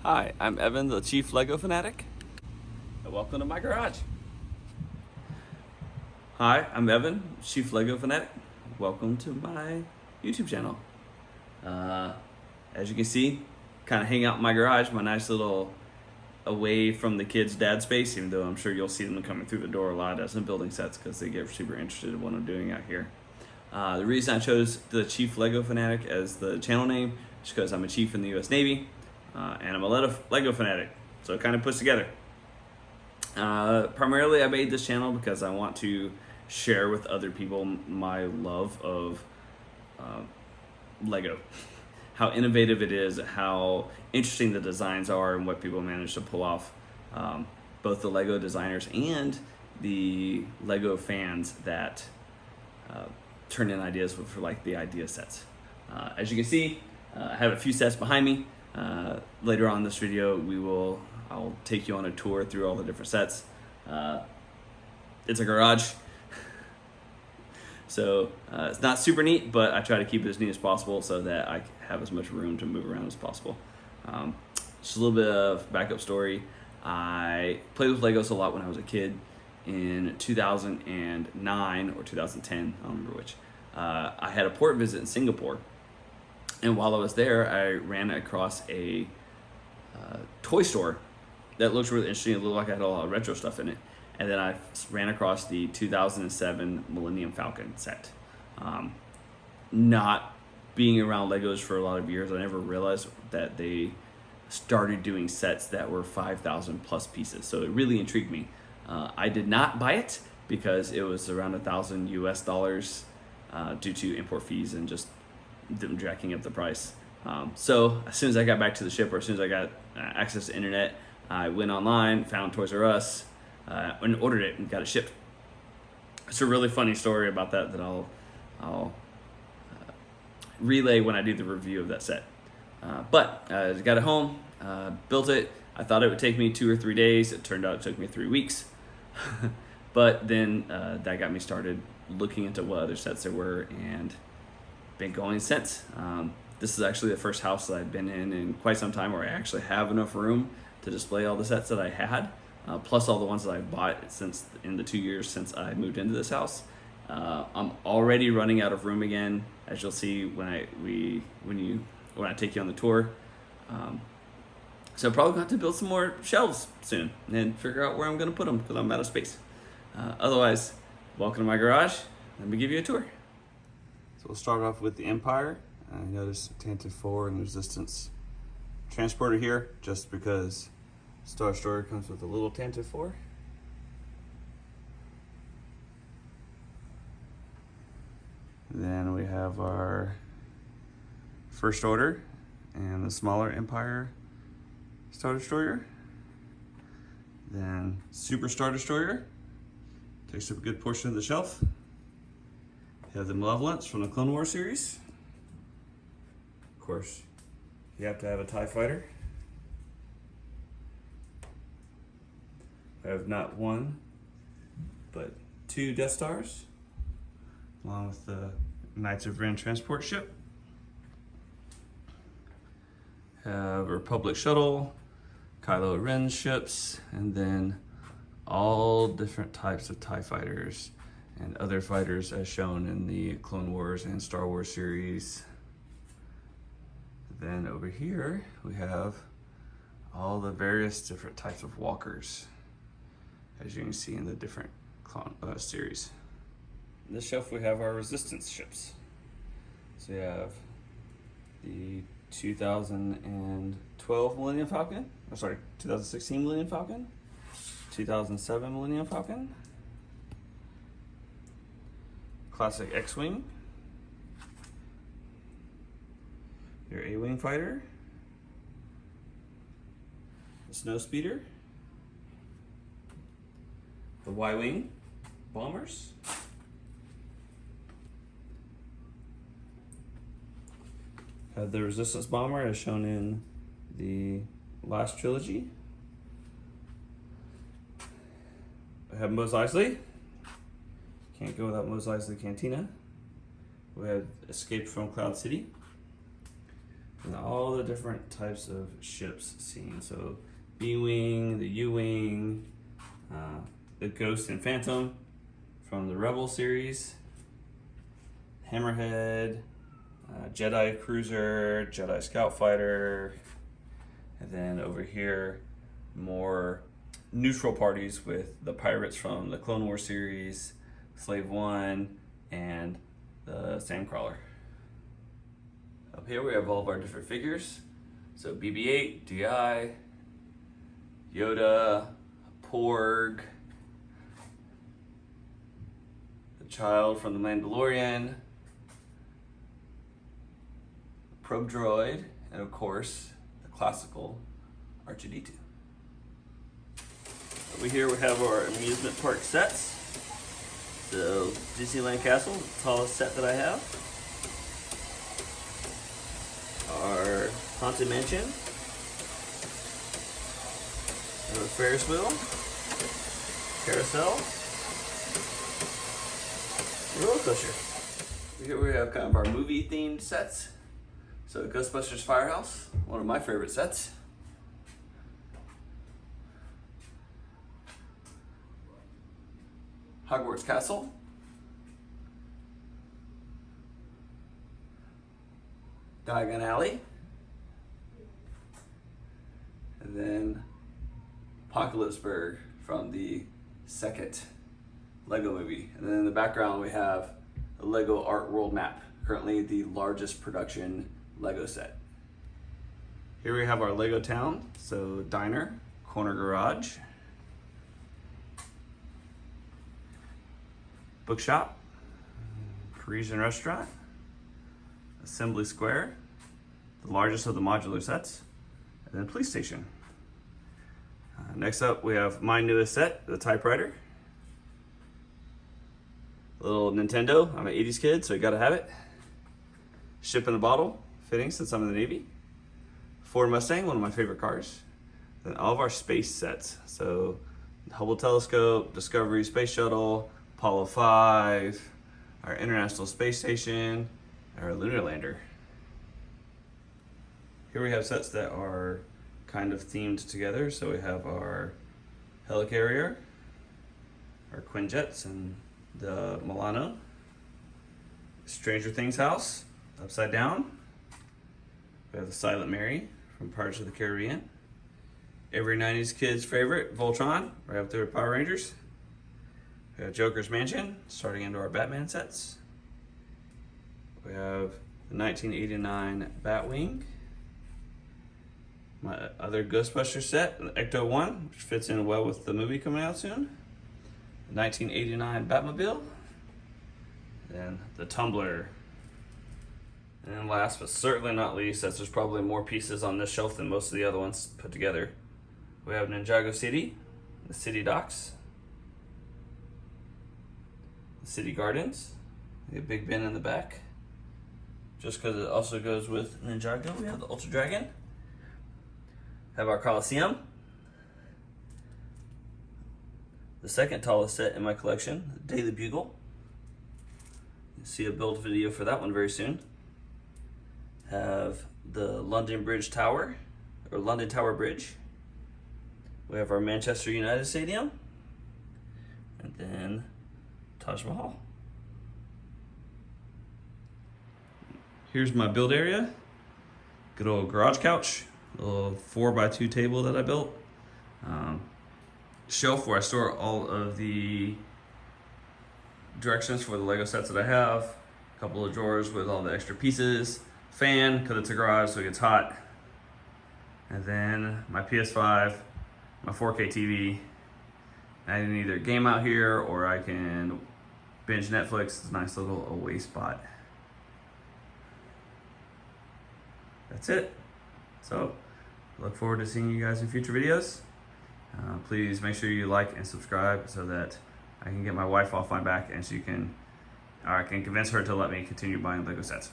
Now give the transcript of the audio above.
Hi, I'm Evan, the Chief Lego Fanatic, and welcome to my garage. Hi, I'm Evan, Chief Lego Fanatic. Welcome to my YouTube channel. As you can see, kind of hang out in my garage, my nice little away from the kids' dad space, even though I'm sure you'll see them coming through the door a lot as I'm building sets because they get super interested in what I'm doing out here. The reason I chose the Chief Lego Fanatic as the channel name is because I'm a chief in the US Navy. And I'm a Lego fanatic, so it kind of puts together. Primarily, I made this channel because I want to share with other people my love of Lego, how innovative it is, how interesting the designs are, and what people manage to pull off. Both the Lego designers and the Lego fans that turn in ideas for like the idea sets. As you can see, I have a few sets behind me. Later on in this video, I'll take you on a tour through all the different sets. It's a garage, so it's not super neat, but I try to keep it as neat as possible so that I have as much room to move around as possible. Just a little bit of backup story. I played with Legos a lot when I was a kid. In 2009 or 2010, I don't remember which, I had a port visit in Singapore. And while I was there, I ran across a toy store that looked really interesting. It looked like it had a lot of retro stuff in it. And then I ran across the 2007 Millennium Falcon set. Not being around Legos for a lot of years, I never realized that they started doing sets that were 5,000 plus pieces. So it really intrigued me. I did not buy it because it was around $1,000 US due to import fees and just them jacking up the price. So as soon as I got back to the ship, or as soon as I got access to internet, I went online, found Toys R Us, and ordered it and got it shipped. It's a really funny story about that I'll relay when I do the review of that set. But I got it home, built it. I thought it would take me 2 or 3 days. It turned out it took me 3 weeks. But then that got me started looking into what other sets there were, and been going since. This is actually the first house that I've been in quite some time where I actually have enough room to display all the sets that I had, plus all the ones that I've bought since in the 2 years since I moved into this house. I'm already running out of room again, as you'll see when I take you on the tour. So I'm probably going to have to build some more shelves soon and figure out where I'm going to put them because I'm out of space. Otherwise, welcome to my garage. Let me give you a tour. So we'll start off with the Empire. Notice Tantive 4 and Resistance transporter here, just because Star Destroyer comes with a little Tantive 4. Then we have our First Order and the smaller Empire Star Destroyer. Then Super Star Destroyer takes up a good portion of the shelf. You have the Malevolence from the Clone Wars series. Of course, you have to have a TIE Fighter. I have not one, but 2 Death Stars, along with the Knights of Ren transport ship. Have a Republic shuttle, Kylo Ren ships, and then all different types of TIE Fighters and other fighters as shown in the Clone Wars and Star Wars series. Then over here we have all the various different types of walkers, as you can see in the different series. In this shelf we have our Resistance ships. So we have the 2012 Millennium Falcon, 2016 Millennium Falcon, 2007 Millennium Falcon, Classic X-Wing, your A-Wing fighter, the Snowspeeder, the Y-Wing bombers, the Resistance bomber as shown in the last trilogy. I have Mos Eisley. Can't go without Mos Eisley Cantina. We have Escape from Cloud City. And all the different types of ships seen. So B-Wing, the U-Wing, the Ghost and Phantom from the Rebel series, Hammerhead, Jedi Cruiser, Jedi Scout Fighter, and then over here, more neutral parties with the pirates from the Clone Wars series, Slave One, and the Sandcrawler. Up here we have all of our different figures. So BB-8, DI, Yoda, Porg, the child from the Mandalorian, Probe Droid, and of course, the classical R2-D2. Over here we have our amusement park sets. So Disneyland Castle, the tallest set that I have. Our Haunted Mansion. We have a Ferris wheel, carousel, roller coaster. Here we have kind of our movie themed sets. So Ghostbusters Firehouse, one of my favorite sets. Hogwarts Castle. Diagon Alley. And then Apocalypseburg from the second Lego movie. And then in the background we have a Lego Art World map, currently the largest production Lego set. Here we have our Lego town, so diner, corner garage, bookshop, Parisian restaurant, assembly square, the largest of the modular sets, and then police station. Next up we have my newest set, the Typewriter. Little Nintendo, I'm an 80s kid, so you gotta have it. Ship in a bottle, fitting since I'm in the Navy. Ford Mustang, one of my favorite cars. Then all of our space sets. So Hubble Telescope, Discovery Space Shuttle, Apollo 5, our International Space Station, our Lunar Lander. Here we have sets that are kind of themed together. So we have our Helicarrier, our Quinjets and the Milano, Stranger Things house, upside down. We have the Silent Mary from Pirates of the Caribbean. Every 90s kid's favorite, Voltron, right up there with Power Rangers. We have Joker's Mansion, starting into our Batman sets. We have the 1989 Batwing. My other Ghostbusters set, the Ecto-1, which fits in well with the movie coming out soon. The 1989 Batmobile. And the Tumbler. And then last but certainly not least, as there's probably more pieces on this shelf than most of the other ones put together, we have Ninjago City, the City Docks, the City Gardens, the Big Ben in the back. Just because it also goes with Ninjago, we have the Ultra Dragon. Have our Coliseum, the second tallest set in my collection, the Daily Bugle. You'll see a build video for that one very soon. Have the London Bridge Tower, or London Tower Bridge. We have our Manchester United Stadium, and then Taj Mahal. Here's my build area. Good old garage couch, a little 4x2 table that I built. Shelf where I store all of the directions for the Lego sets that I have. A couple of drawers with all the extra pieces. Fan, because it's a garage so it gets hot. And then my PS5, my 4K TV. I can either game out here or I can binge Netflix. It's a nice little away spot. That's it. So, look forward to seeing you guys in future videos. Please make sure you like and subscribe so that I can get my wife off my back and I can convince her to let me continue buying Lego sets.